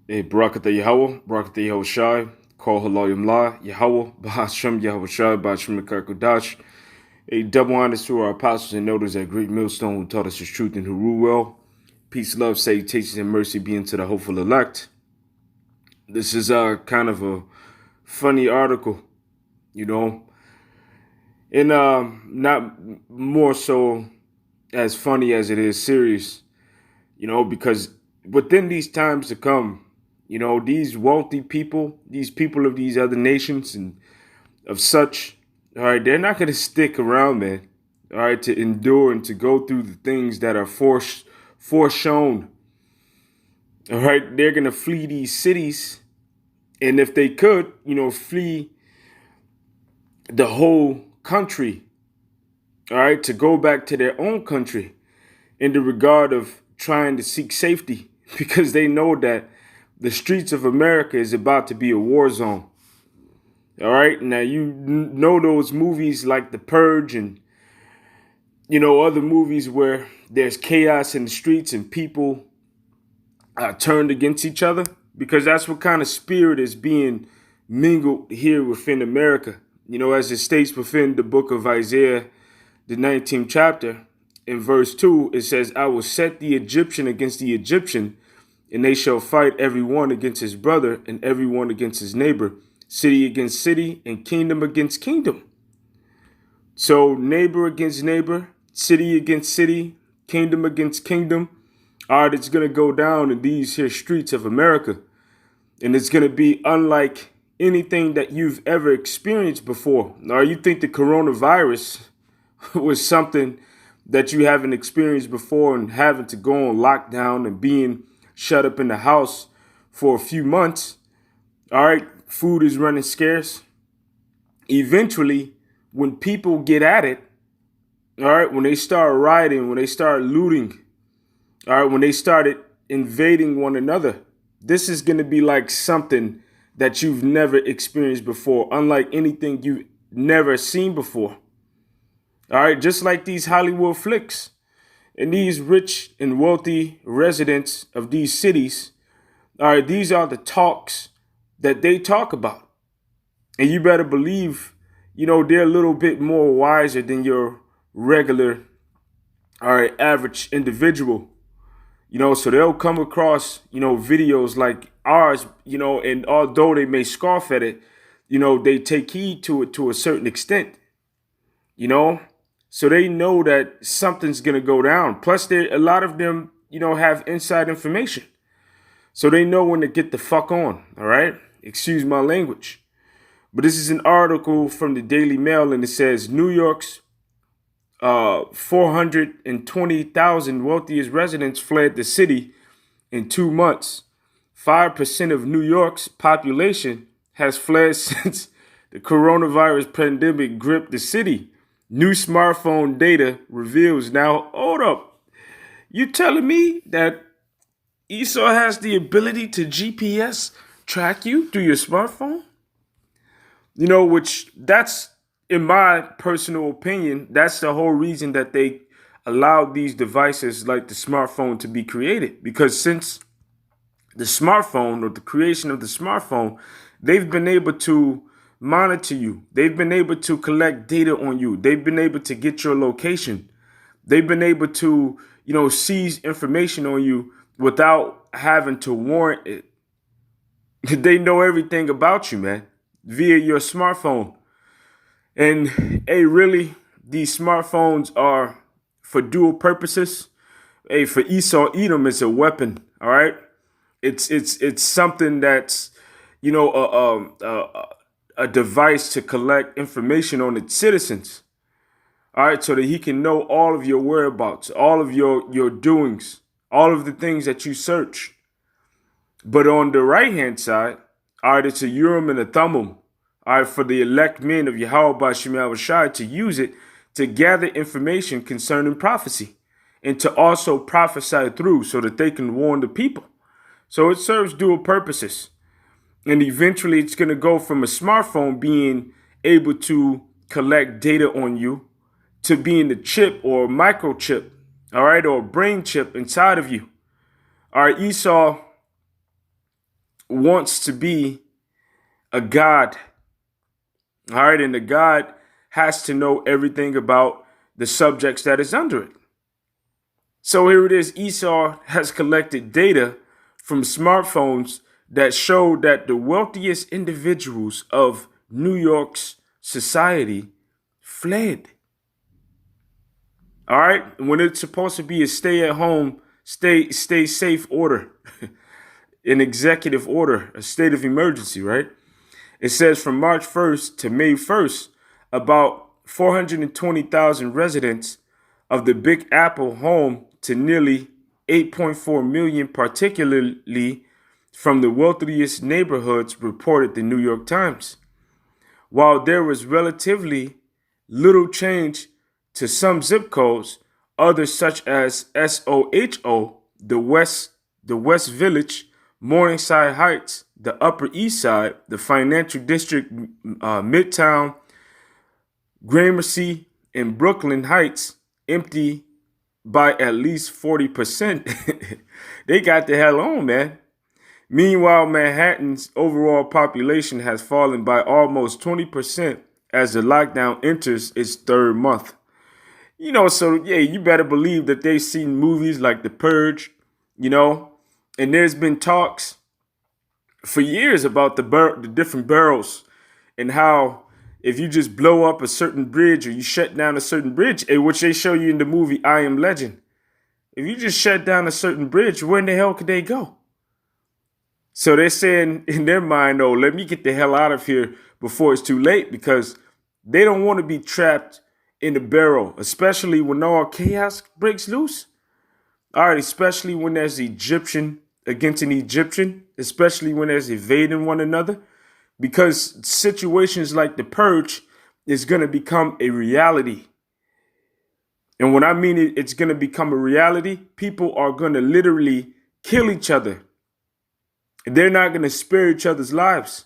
Barakatah Yahweh, Barakatah Yahweh Shai, Kol Halayim La, Yahweh, Bahashem Yahweh Shai, Bahashem Kudash. A double honors to our apostles and elders at Great Millstone who taught us his truth and who rule well. Peace, love, salutations, and mercy be unto the hopeful elect. This is kind of a funny article, you know, and not more so as funny as it is serious, because within these times to come, these wealthy people, these people of these other nations and of such, all right, they're not going to stick around, man, all right, to endure and to go through the things that are foreshown, all right. They're going to flee these cities, and if they could, flee the whole country, all right, to go back to their own country in the regard of trying to seek safety because they know that the streets of America is about to be a war zone. All right. Now, know those movies like The Purge and, other movies where there's chaos in the streets and people turned against each other, because that's what kind of spirit is being mingled here within America. As it states within the book of Isaiah, the 19th chapter, in verse 2, it says, I will set the Egyptian against the Egyptian, and they shall fight every one against his brother and every one against his neighbor, city against city and kingdom against kingdom. So neighbor against neighbor, city against city, kingdom against kingdom. All right, it's going to go down in these here streets of America. And it's going to be unlike anything that you've ever experienced before. Now, you think the coronavirus was something that you haven't experienced before, and having to go on lockdown and being shut up in the house for a few months. All right, food is running scarce. Eventually, when people get at it, all right, when they start rioting, when they start looting, all right, when they started invading one another, this is going to be like something that you've never experienced before, unlike anything you've never seen before. All right, just like these Hollywood flicks and these rich and wealthy residents of these cities, all right, these are the talks that they talk about. And you better believe, they're a little bit more wiser than your regular, all right, average individual. So they'll come across, videos like ours, and although they may scoff at it, they take heed to it to a certain extent, so they know that something's going to go down. Plus, a lot of them, have inside information. So they know when to get the fuck on. All right. Excuse my language. But this is an article from the Daily Mail, and it says New York's 420,000 wealthiest residents fled the city in 2 months. 5% of New York's population has fled since the coronavirus pandemic gripped the city. New smartphone data reveals. Now, hold up. You telling me that Esau has the ability to GPS track you through your smartphone? Which that's, in my personal opinion, that's the whole reason that they allowed these devices like the smartphone to be created. Because since the smartphone, or the creation of the smartphone, they've been able to monitor you. They've been able to collect data on you. They've been able to get your location. They've been able to, seize information on you without having to warrant it. They know everything about you, man, via your smartphone. And hey, really, these smartphones are for dual purposes. Hey, for Esau Edom, it's a weapon. All right, it's something that's, a device to collect information on its citizens. All right, so that he can know all of your whereabouts, all of your doings, all of the things that you search. But on the right hand side, all right, it's a Urim and a Thummim. All right, for the elect men of Yahweh Ba'Shem Yahushai to use it to gather information concerning prophecy and to also prophesy through so that they can warn the people. So it serves dual purposes. And eventually it's going to go from a smartphone being able to collect data on you to being a chip or a microchip, all right, or a brain chip inside of you. All right, Esau wants to be a god. All right, and the god has to know everything about the subjects that is under it. So here it is. Esau has collected data from smartphones that show that the wealthiest individuals of New York's society fled. All right, when it's supposed to be a stay-at-home, stay safe order, an executive order, a state of emergency, right? It says from March 1st to May 1st, about 420,000 residents of the Big Apple home to nearly 8.4 million, particularly from the wealthiest neighborhoods, reported the New York Times. While there was relatively little change to some zip codes, others such as SOHO, the West Village, Morningside Heights, the Upper East Side, the Financial District, Midtown, Gramercy, and Brooklyn Heights, empty by at least 40%. They got the hell on, man. Meanwhile, Manhattan's overall population has fallen by almost 20% as the lockdown enters its third month. You know, so yeah, you better believe that they've seen movies like The Purge, you know, and there's been talks for years about the different boroughs and how if you just blow up a certain bridge or you shut down a certain bridge, which they show you in the movie I Am Legend, if you just shut down a certain bridge, where in the hell could they go? So they're saying in their mind, oh, let me get the hell out of here before it's too late, because they don't want to be trapped in the barrel, especially when all chaos breaks loose. All right, especially when there's Egyptian against an Egyptian, especially when there's invading one another, because situations like the Purge is going to become a reality. And when I mean it's going to become a reality, people are going to literally kill each other. They're not going to spare each other's lives.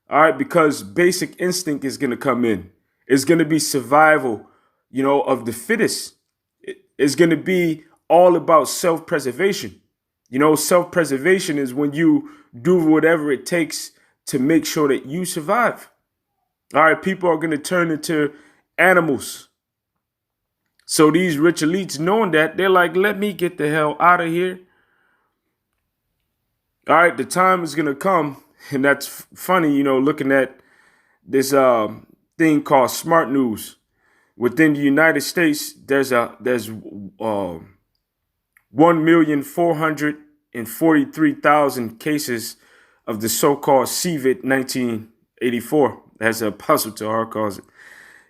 All right, because basic instinct is going to come in. It's going to be survival, you know, of the fittest. It's going to be all about self-preservation. You know, self-preservation is when you do whatever it takes to make sure that you survive. All right, people are going to turn into animals. So these rich elites, knowing that, they're like, let me get the hell out of here. All right, the time is going to come, and that's funny, you know, looking at this thing called Smart News. Within the United States, there's 1,443,000 cases of the so-called COVID 1984, as Apostle Tahar calls it.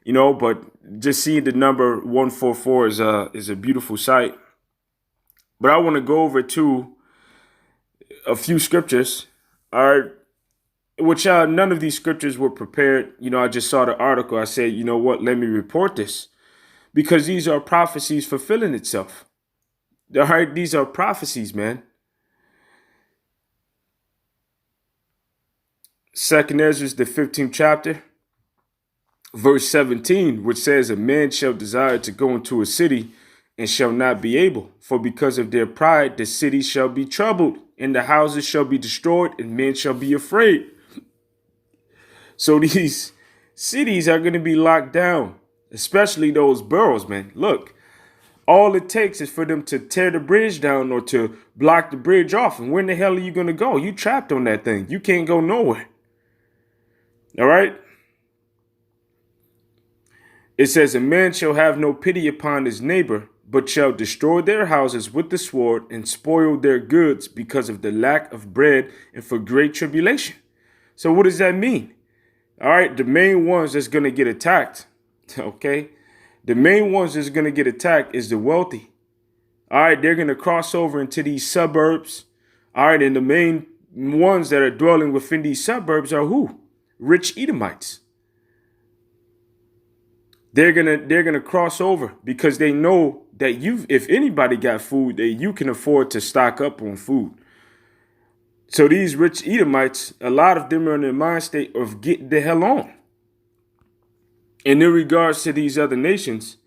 You know, but just seeing the number 144 is a beautiful sight. But I want to go over to a few scriptures, all right, which none of these scriptures were prepared. You know, I just saw the article. I said, you know what, let me report this, because these are prophecies fulfilling itself. All right, these are prophecies, man. 2nd Ezra, the 15th chapter, verse 17, which says, a man shall desire to go into a city and shall not be able, for because of their pride the city shall be troubled, and the houses shall be destroyed, and men shall be afraid. So these cities are going to be locked down, especially those boroughs, man. Look, all it takes is for them to tear the bridge down or to block the bridge off. And where in the hell are you going to go? You trapped on that thing. You can't go nowhere. All right. It says, a man shall have no pity upon his neighbor, but shall destroy their houses with the sword and spoil their goods because of the lack of bread and for great tribulation. So what does that mean? All right, the main ones that's going to get attacked, okay? The main ones that's going to get attacked is the wealthy. All right, they're going to cross over into these suburbs. All right, and the main ones that are dwelling within these suburbs are who? Rich Edomites. They're gonna cross over because they know that if anybody got food, that you can afford to stock up on food. So these rich Edomites, a lot of them are in the mind state of getting the hell on. And in regards to these other nations,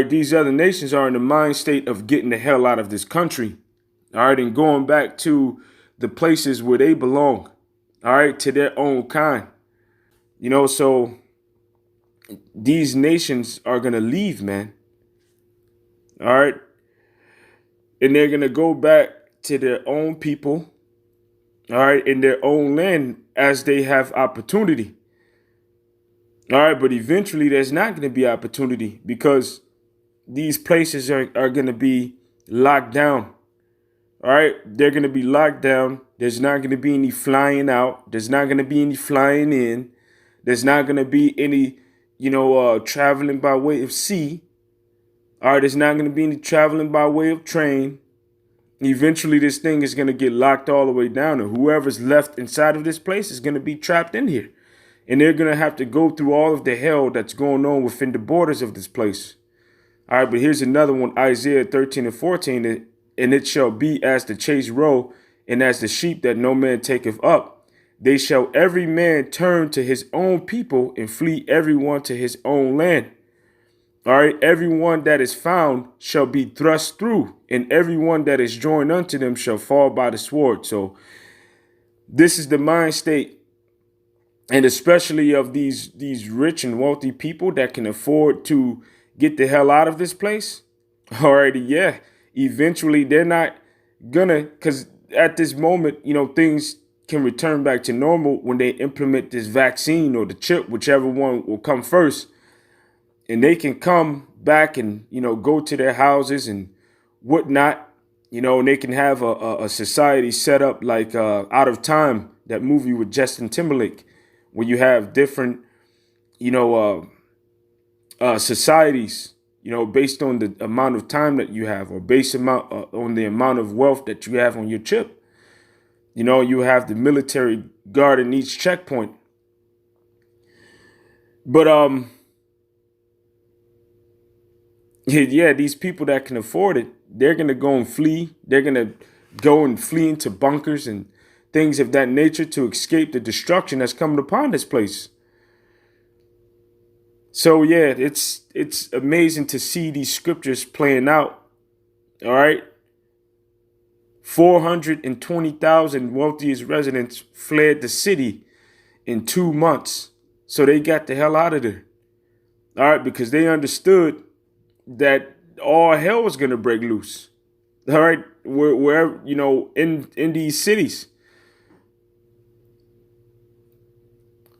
these other nations are in the mind state of getting the hell out of this country. All right, and going back to the places where they belong, all right, to their own kind. So these nations are going to leave, man. All right. And they're going to go back to their own people, all right, in their own land as they have opportunity. All right. But eventually there's not going to be opportunity because these places are going to be locked down. All right. They're going to be locked down. There's not going to be any flying out. There's not going to be any flying in. There's not going to be any, traveling by way of sea. All right. There's not going to be any traveling by way of train. Eventually, this thing is going to get locked all the way down, and whoever's left inside of this place is going to be trapped in here. And they're going to have to go through all of the hell that's going on within the borders of this place. All right, but here's another one, Isaiah 13 and 14. And it shall be as the chase row, and as the sheep that no man taketh up. They shall every man turn to his own people, and flee everyone to his own land. All right, everyone that is found shall be thrust through, and everyone that is joined unto them shall fall by the sword. So this is the mind state, and especially of these rich and wealthy people that can afford to get the hell out of this place. Alrighty, yeah. Eventually, they're not gonna, because at this moment, things can return back to normal when they implement this vaccine or the chip, whichever one will come first. And they can come back and, go to their houses and whatnot, and they can have a society set up like Out of Time, that movie with Justin Timberlake, where you have different, societies, based on the amount of time that you have, or based on the amount of wealth that you have on your chip. You have the military guard in each checkpoint. But yeah, these people that can afford it, they're going to go and flee. They're going to go and flee into bunkers and things of that nature to escape the destruction that's coming upon this place. So, yeah, it's amazing to see these scriptures playing out. All right. 420,000 wealthiest residents fled the city in 2 months. So they got the hell out of there. All right. Because they understood that all hell was going to break loose. All right. Wherever, in these cities.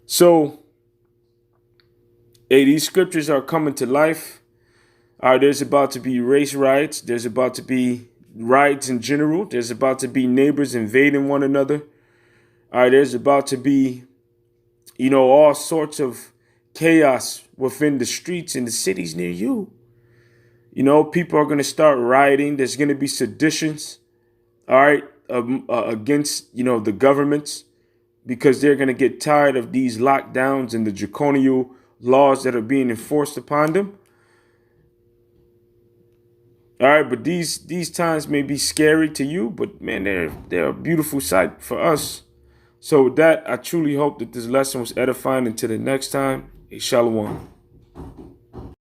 So, hey, these scriptures are coming to life. All right. There's about to be race riots. There's about to be riots in general. There's about to be neighbors invading one another. All right. There's about to be, all sorts of chaos within the streets in the cities near you. People are going to start rioting. There's going to be seditions, all right, against, the governments, because they're going to get tired of these lockdowns and the draconian laws that are being enforced upon them. All right, but these times may be scary to you, but man, they're a beautiful sight for us. So with that, I truly hope that this lesson was edifying. Until the next time, Shalom.